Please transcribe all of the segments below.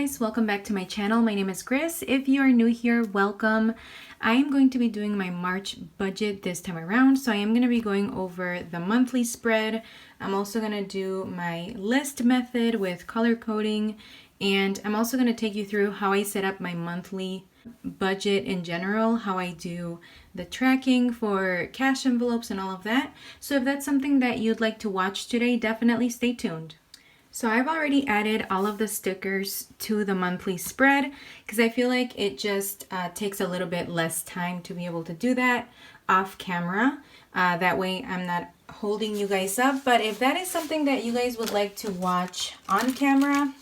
guys, welcome back to my channel. My name is Chris. If you are new here, welcome. I am going to be doing my March budget this time around, so I am going to be going over the monthly spread. I'm also going to do my list method with color coding, and I'm also going to take you through how I set up my monthly budget in general, how I do the tracking for cash envelopes and all of that. So if that's something that you'd like to watch today, definitely stay tuned. So I've already added all of the stickers to the monthly spread because I feel like it just takes a little bit less time to be able to do that off camera. That way I'm not holding you guys up. But if that is something that you guys would like to watch on camera,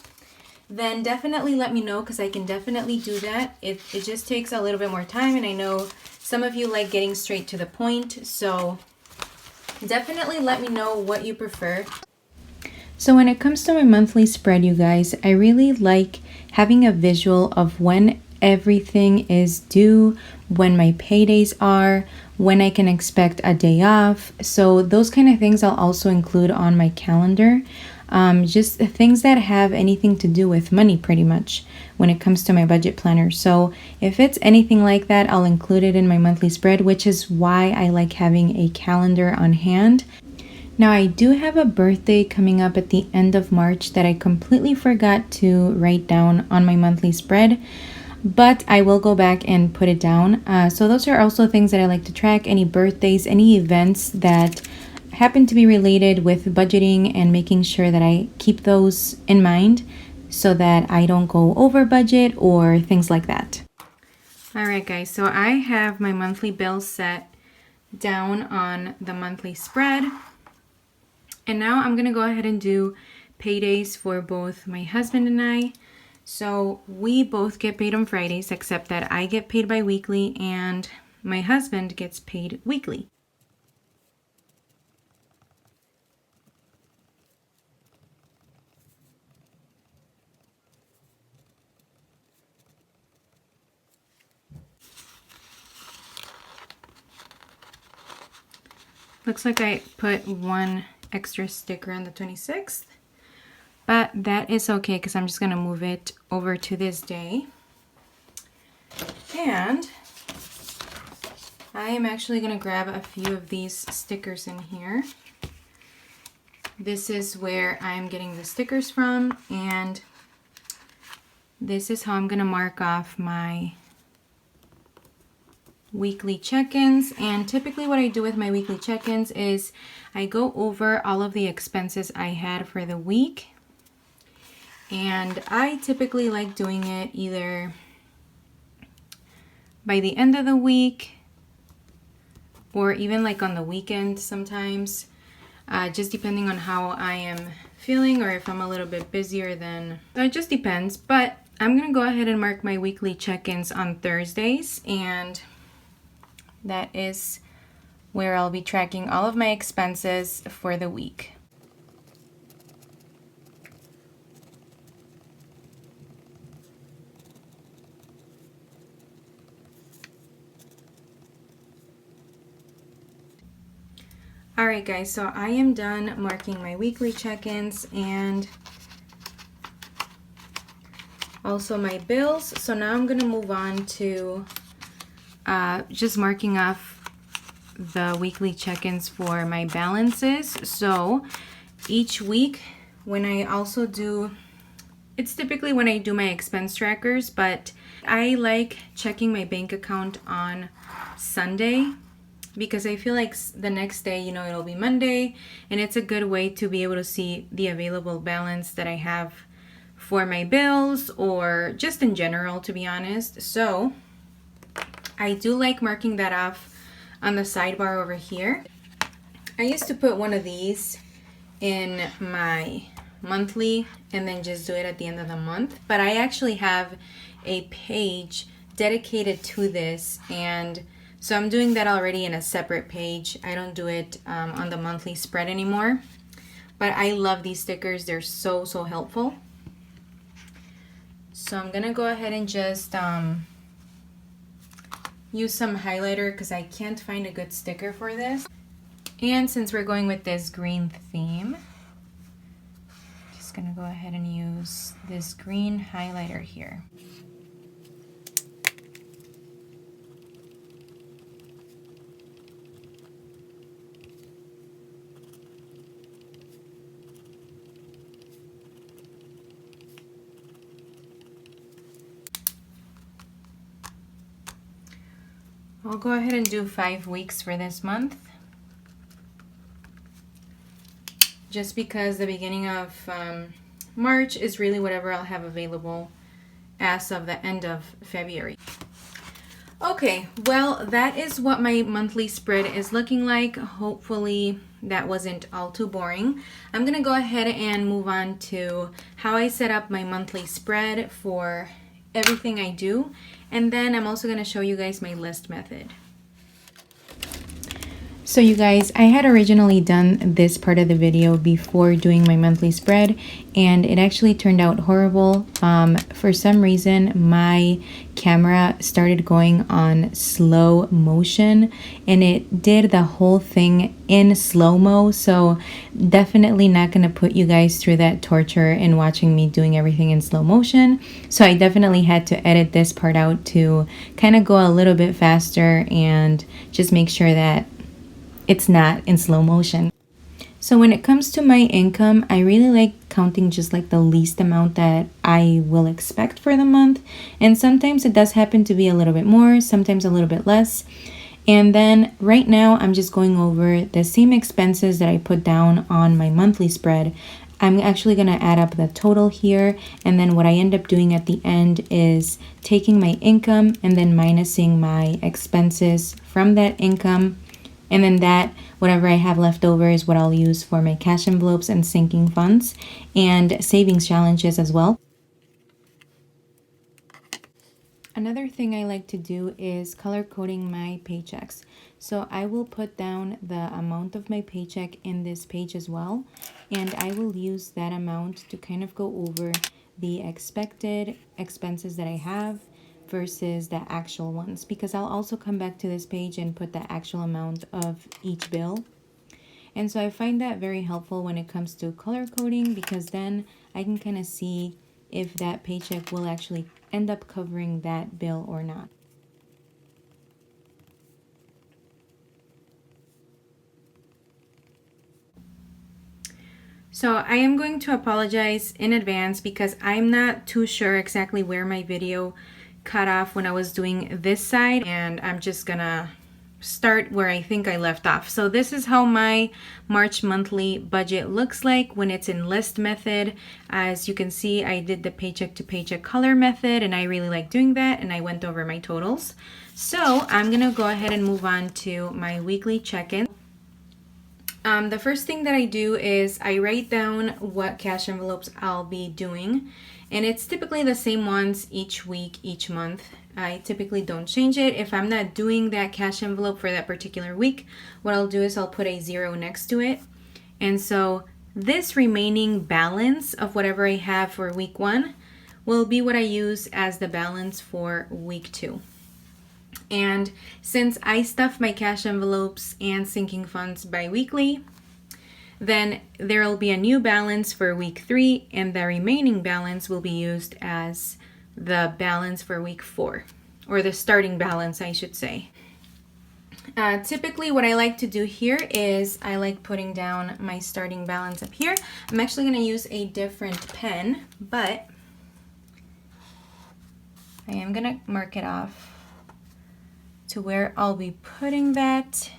then definitely let me know because I can definitely do that. It just takes a little bit more time, and I know some of you like getting straight to the point. So definitely let me know what you prefer. So when it comes to my monthly spread, you guys, I really like having a visual of when everything is due, when my paydays are, when I can expect a day off. So those kind of things I'll also include on my calendar. Just things that have anything to do with money pretty much when it comes to my budget planner. So if it's anything like that, I'll include it in my monthly spread, which is why I like having a calendar on hand. Now, I do have a birthday coming up at the end of March that I completely forgot to write down on my monthly spread, but I will go back and put it down. So those are also things that I like to track, any birthdays, any events that happen to be related with budgeting, and making sure that I keep those in mind so that I don't go over budget or things like that. All right, guys, so I have my monthly bills set down on the monthly spread. And now I'm going to go ahead and do paydays for both my husband and I. So we both get paid on Fridays, except that I get paid bi-weekly and my husband gets paid weekly. Looks like I put one extra sticker on the 26th, but that is okay because I'm just going to move it over to this day. And I am actually going to grab a few of these stickers in here. This is where I'm getting the stickers from, and this is how I'm going to mark off my weekly check-ins. And typically what I do with my weekly check-ins is I go over all of the expenses I had for the week, and I typically like doing it either by the end of the week or even like on the weekend sometimes, just depending on how I am feeling or if I'm a little bit busier. Then it just depends. But I'm gonna go ahead and mark my weekly check-ins on Thursdays, and that is where I'll be tracking all of my expenses for the week. Alright guys, so I am done marking my weekly check-ins and also my bills. So now I'm going to move on to just marking off the weekly check-ins for my balances. So each week when I also do, it's typically when I do my expense trackers, but I like checking my bank account on Sunday because I feel like the next day, you know, it'll be Monday, and it's a good way to be able to see the available balance that I have for my bills or just in general, to be honest. So I do like marking that off on the sidebar over here. I used to put one of these in my monthly and then just do it at the end of the month, but I actually have a page dedicated to this, and so I'm doing that already in a separate page. I don't do it on the monthly spread anymore, but I love these stickers. They're so helpful. So I'm gonna go ahead and just use some highlighter because I can't find a good sticker for this. And since we're going with this green theme, just just gonna go ahead and use this green highlighter here. I'll go ahead and do 5 weeks for this month, just because the beginning of March is really whatever I'll have available as of the end of February. Okay, well, that is what my monthly spread is looking like. Hopefully that wasn't all too boring. I'm gonna go ahead and move on to how I set up my monthly spread for everything I do, and then I'm also gonna show you guys my list method. So you guys, I had originally done this part of the video before doing my monthly spread, and it actually turned out horrible. For some reason, my camera started going on slow motion, and it did the whole thing in slow-mo, so definitely not going to put you guys through that torture in watching me doing everything in slow motion. So I definitely had to edit this part out to kind of go a little bit faster and just make sure that it's not in slow motion. So when it comes to my income, I really like counting just like the least amount that I will expect for the month. And sometimes it does happen to be a little bit more, sometimes a little bit less. And then right now I'm just going over the same expenses that I put down on my monthly spread. I'm actually going to add up the total here, and then what I end up doing at the end is taking my income and then minusing my expenses from that income. And then that, whatever I have left over, is what I'll use for my cash envelopes and sinking funds and savings challenges as well. Another thing I like to do is color coding my paychecks. So I will put down the amount of my paycheck in this page as well. And I will use that amount to kind of go over the expected expenses that I have versus the actual ones, because I'll also come back to this page and put the actual amount of each bill. And so I find that very helpful when it comes to color coding, because then I can kind of see if that paycheck will actually end up covering that bill or not. So I am going to apologize in advance because I'm not too sure exactly where my video cut off when I was doing this side, and I'm just gonna start where I think I left off. So this is how my March monthly budget looks like when it's in list method. As you can see, I did the paycheck to paycheck color method, and I really like doing that, and I went over my totals. So I'm gonna go ahead and move on to my weekly check-in. The first thing that I do is I write down what cash envelopes I'll be doing, and it's typically the same ones each week, each month. I typically don't change it. If I'm not doing that cash envelope for that particular week, what I'll do is I'll put a 0 next to it. And so this remaining balance of whatever I have for week 1 will be what I use as the balance for week 2. And since I stuff my cash envelopes and sinking funds bi-weekly, then there will be a new balance for week 3, and the remaining balance will be used as the balance for week 4, or the starting balance, I should say. Typically what I like to do here is I like putting down my starting balance up here. I'm actually going to use a different pen, but I am going to mark it off to where I'll be putting that.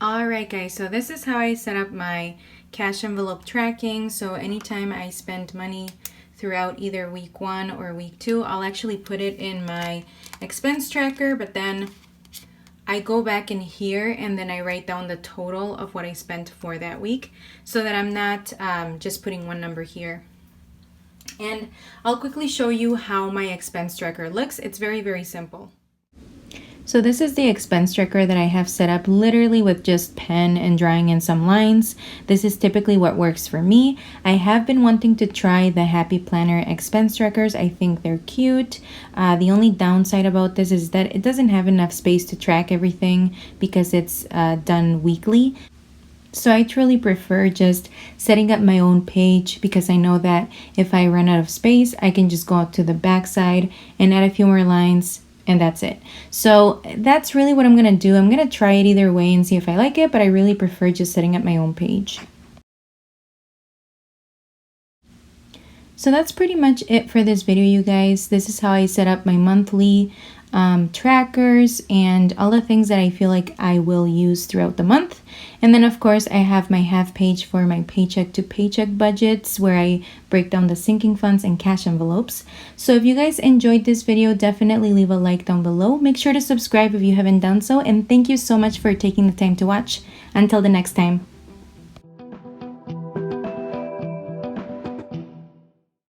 Alright guys, so this is how I set up my cash envelope tracking. So anytime I spend money throughout either week 1 or week 2, I'll actually put it in my expense tracker, but then I go back in here and then I write down the total of what I spent for that week, so that I'm not just putting one number here. And I'll quickly show you how my expense tracker looks. It's very, very simple. So this is the expense tracker that I have set up literally with just pen and drawing in some lines. This is typically what works for me. I have been wanting to try the Happy Planner expense trackers. I think they're cute. The only downside about this is that it doesn't have enough space to track everything because it's done weekly. So I truly prefer just setting up my own page because I know that if I run out of space, I can just go out to the back side and add a few more lines, and that's it. So that's really what I'm gonna do. I'm gonna try it either way and see if I like it, but I really prefer just setting up my own page. So that's pretty much it for this video, you guys. This is how I set up my monthly trackers and all the things that I feel like I will use throughout the month. And then of course I have my half page for my paycheck to paycheck budgets where I break down the sinking funds and cash envelopes. So if you guys enjoyed this video, definitely leave a like down below. Make sure to subscribe if you haven't done so, and thank you so much for taking the time to watch. Until the next time.